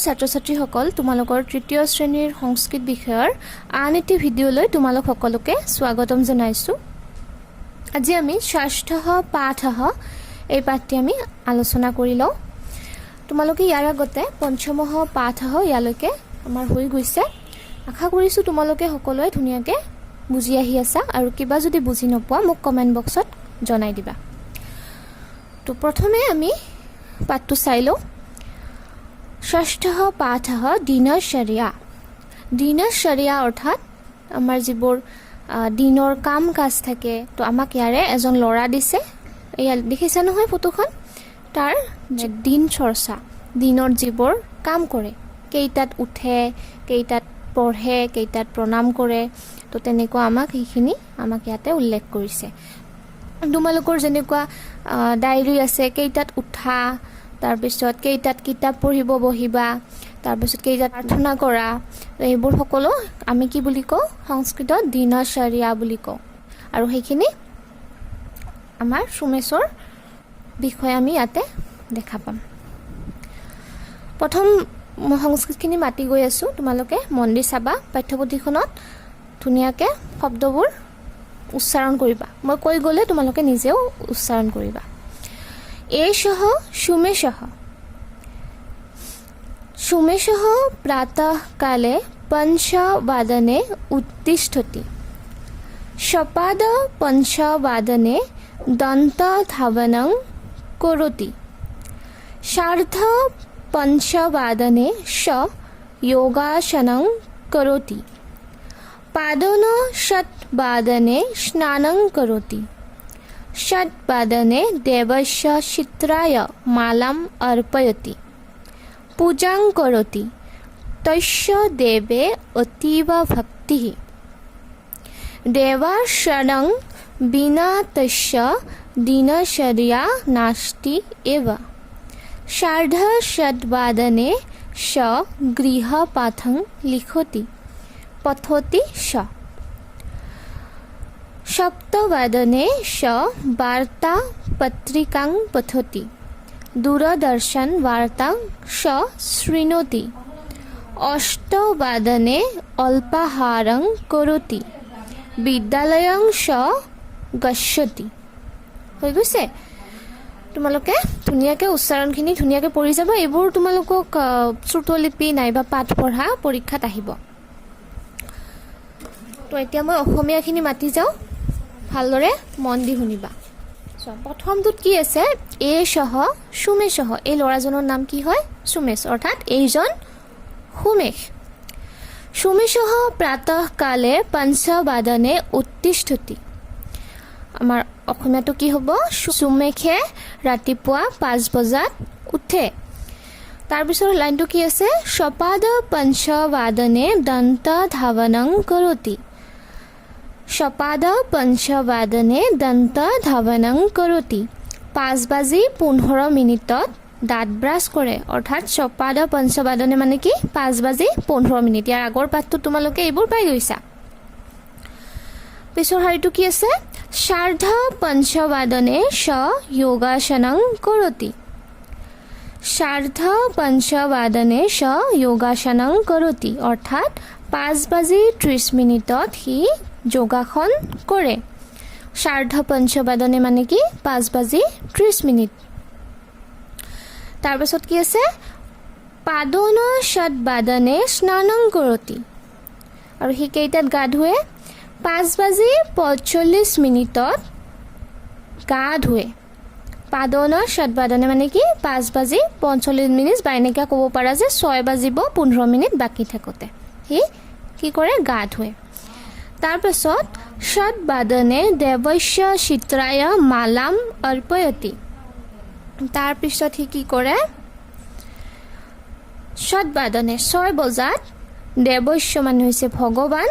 ছাত্ৰ ছাত্ৰীসকল তোমালোকৰ তৃতীয় শ্ৰেণীৰ সংস্কৃত বিষয়ৰ আন এটি ভিডিঅ'লৈ তোমালোক সকলোকে স্বাগতম জনাইছোঁ। আজি আমি ষষ্ঠঃ পাঠঃ এই পাঠটি আমি আলোচনা কৰি লওঁ। তোমালোকে ইয়াৰ আগতে পঞ্চমঃ পাঠঃ ইয়ালৈকে আমাৰ হৈ গৈছে। আশা কৰিছোঁ তোমালোকে সকলোৱে ধুনীয়াকৈ বুজি আহি আছা আৰু কিবা যদি বুজি নোপোৱা মোক কমেণ্ট বক্সত জনাই দিবা। তো প্ৰথমে আমি পাঠটো চাই লওঁ। ষষ্ঠঃ পাঠঃ দিনচৰ্যা। দিনচৰ্যা অৰ্থাৎ আমাৰ যিবোৰ দিনৰ কাম কাজ থাকে, তো আমাক ইয়াৰে এজন ল'ৰা দিছে। এয়া দেখিছা নহয় ফটোখন, তাৰ দিন চৰ্চা, দিনৰ যিবোৰ কাম কৰে, কেইটাত উঠে, কেইটাত পঢ়ে, কেইটাত প্ৰণাম কৰে, তো তেনেকুৱা সেইখিনি আমাক ইয়াতে উল্লেখ কৰিছে। তোমালোকৰ যেনেকুৱা ডায়েৰী আছে, কেইটাত উঠা, তাৰপিছত কেইটাত কিতাপ পঢ়িব বহিবা, তাৰপিছত কেইটাত প্ৰাৰ্থনা কৰা, এইবোৰ সকলো আমি কি বুলি কওঁ? সংস্কৃতত দিনচৰ্যা বুলি কওঁ। আৰু সেইখিনি আমাৰ সুমেশৰ বিষয়ে আমি ইয়াতে দেখা পাম। প্ৰথম সংস্কৃতখিনি মাতি গৈ আছোঁ, তোমালোকে মন দি চাবা। পাঠ্যপুথিখনত ধুনীয়াকৈ শব্দবোৰ উচ্চাৰণ কৰিবা। মই কৈ গ'লে তোমালোকে নিজেও উচ্চাৰণ কৰিবা। এষঃ সুমেশः। সুমেশः प्रातःकाले 5 वादने उत्तिष्ठति। सपाद 5 वादने दन्तधावनं करोति। सार्ध 5 वादने स योगासनं करोति। पादोन 7 वादने स्नानं करोति। 7 वादने देवस्य चित्राय मालाम् अर्पयति। पूजां करोति। तस्य देवे अतीव भक्तिः। देवार्चनं विना तस्य दिनचर्या नास्ति एव। सार्ध 7 वादने स गृहपाठं लिखति। पठति स। 7 वादने स वार्तापत्रिकां पठति। दूरदर्शन वार्तां स शृणोति। 8 वादने अल्पाहारं करोति। विद्यालयं स गच्छति। হৈ গৈছে? তোমালোকে ধুনীয়াকৈ উচ্চাৰণখিনি ধুনীয়াকৈ পঢ়ি যাবা। এইবোৰ তোমালোকক শ্ৰুতলিপি নাইবা পাঠ পঢ়া পৰীক্ষাত আহিব। তো এতিয়া মই অসমীয়াখিনি মাতি যাওঁ, ভালদৰে মন দি শুনিবা। প্ৰথমটোত কি আছে? এষঃ সুমেশः। এই ল'ৰাজনৰ নাম কি হয়? সুমেশ, অৰ্থাৎ এইজন সুমেশ। সুমেশः প্ৰাতঃকালে 5 वादने उत्तिष्ठति। আমাৰ অসমীয়াটো কি হ'ব? সুমেশে ৰাতিপুৱা 5 বজাত উঠে। তাৰপিছৰ লাইনটো কি আছে? সপাদ 5 वादने दन्तधावनं करोति। सपाद 5 वादने दन्तधावनं करोति। 5:15 দাঁত ব্ৰাছ কৰে, অৰ্থাৎ সপাদ 5 वादने মানে কি? 5:15। ইয়াৰ আগৰ পাঠটো তোমালোকে এইবোৰ পাই গৈছা। পিছৰ শাৰীটো কি আছে? সাৰ্ধ 5 वादने स योगासनं करोति। सार्ध 5 वादने स योगासनं करोति, অৰ্থাৎ 5:30 সি যোগাসন কৰে। সাৰ্ধ 5 वादने মানে কি? 5:30। তাৰপিছত কি আছে? পাদোন 7 वादने स्नानं करोति। আৰু সি কেইটাত গা ধুৱে? 5:45 গা ধুৱে। পাদোন 7 वादने মানে কি? 5:45 বা এনেকৈ ক'ব পাৰা যে 6:15 বাকী থাকোঁতে সি কি কৰে? গা ধুৱে। তাৰপিছত 7 वादने देवस्य चित्राय मालाम् अर्पयति। তাৰপিছত সি কি কৰে? 7 वादने 6 বজাত দেৱস্য মানে হৈছে ভগৱান,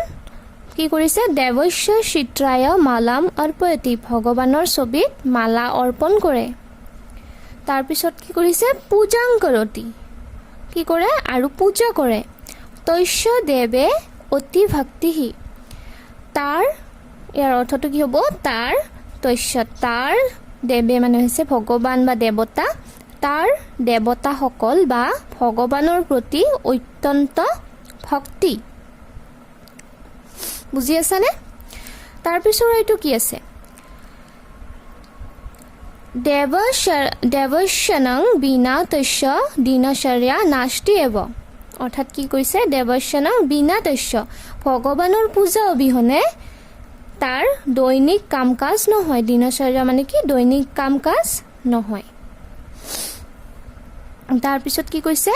কি কৰিছে? দেৱস্য চিত্ৰায় মালাম অৰ্পয়তি। ভগৱানৰ ছবিত মালা অৰ্পণ কৰে। তাৰপিছত কি কৰিছে? পূজাং কৰতি। কি কৰে? আৰু পূজা কৰে। তস্য দেৱে অতি ভক্তিঃ। তাৰ, ইয়াৰ অৰ্থটো কি হ'ব? তাৰ তস্য, তাৰ দেৱে মানে হৈছে ভগৱান বা দেৱতা, তাৰ দেৱতাসকল বা ভগৱানৰ প্ৰতি অত্যন্ত ভক্তি। বুজি আছানে? তাৰপিছৰ এইটো কি আছে? দেৱস্যনং বিনা তস্য দিনচৰ্যা নাস্তি এব। অৰ্থাৎ কি কৈছে? দেৱস্যনং বিনা তস্য, ভগৱানৰ পূজা অবিহনে তাৰ দৈনিক কাম কাজ নহয়। দিনচৰ্যা মানে কি? দৈনিক কাম কাজ নহয়। তাৰপিছত কি কৈছে?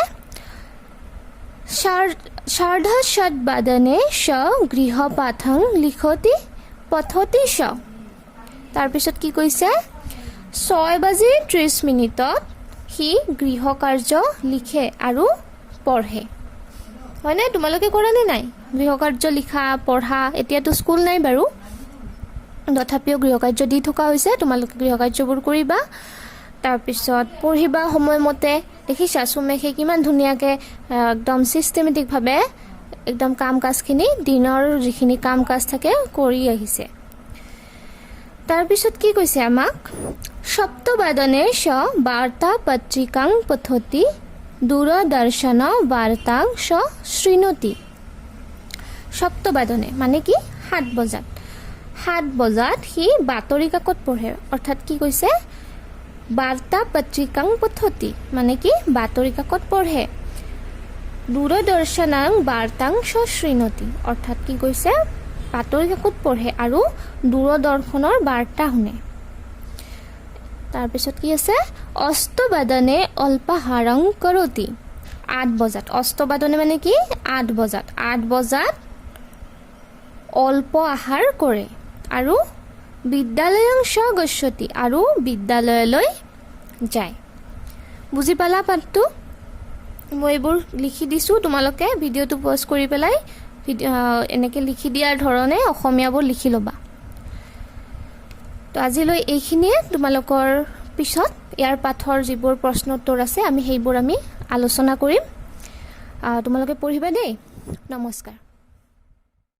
সাৰ্ধশতবাদনে স গৃহপাঠং লিখতি পঠতি স। তাৰপিছত কি কৈছে? 6:30 সি গৃহ কাৰ্য লিখে আৰু পঢ়ে। হয়নে? তোমালোকে কৰা নে নাই গৃহ কাৰ্য লিখা পঢ়া? এতিয়াতো স্কুল নাই বাৰু, তথাপিও গৃহ কাৰ্য দি থকা হৈছে। তোমালোকে গৃহ কাৰ্যবোৰ কৰিবা, তাৰপিছত পঢ়িবা সময়মতে। দেখিছা সুমেশে কিমান ধুনীয়াকৈ একদম ছিষ্টেমেটিকভাৱে একদম কাম কাজখিনি, দিনৰ যিখিনি কাম কাজ থাকে কৰি আহিছে। তাৰপিছত কি কৈছে আমাক? সপ্তবাদনে স বাৰ্তা পত্ৰিকাং পঠতি দূৰদৰ্শন বাৰ্তাং স শৃণোতি। সপ্তবাদনে মানে কি? 7 বজাত। 7 বজাত সি বাতৰি কাকত পঢ়ে। অৰ্থাৎ কি কৈছে? বাৰ্তা পত্ৰিকাং পঠতি মানে কি? বাতৰি কাকত পঢ়ে। দূৰদৰ্শনাং বাৰ্তাং স শৃণোতি অৰ্থাৎ কি কৈছে? বাতৰি কাকত পঢ়ে আৰু দূৰদৰ্শনৰ বাৰ্তা শুনে। তাৰপিছত কি আছে? অষ্টবাদনে অল্পাহাৰং কৰতি। 8 বজাত। অষ্টবাদনে মানে কি? 8 বজাত। 8 বজাত অল্প আহাৰ কৰে আৰু বিদ্যালয়ং স গচ্ছতি আৰু বিদ্যালয়লৈ যায়। বুজি পালা পাঠটো? মই এইবোৰ লিখি দিছোঁ, তোমালোকে ভিডিঅ'টো পজ কৰি পেলাই এনেকৈ লিখি দিয়াৰ ধৰণে অসমীয়াবোৰ লিখি ল'বা। তো আজিলৈ এইখিনিয়ে। তোমালোকৰ পিছত ইয়াৰ পাঠৰ যিবোৰ প্ৰশ্ন উত্তৰ আছে আমি সেইবোৰ আলোচনা কৰিম। তোমালোকে পঢ়িবা দেই। নমস্কাৰ।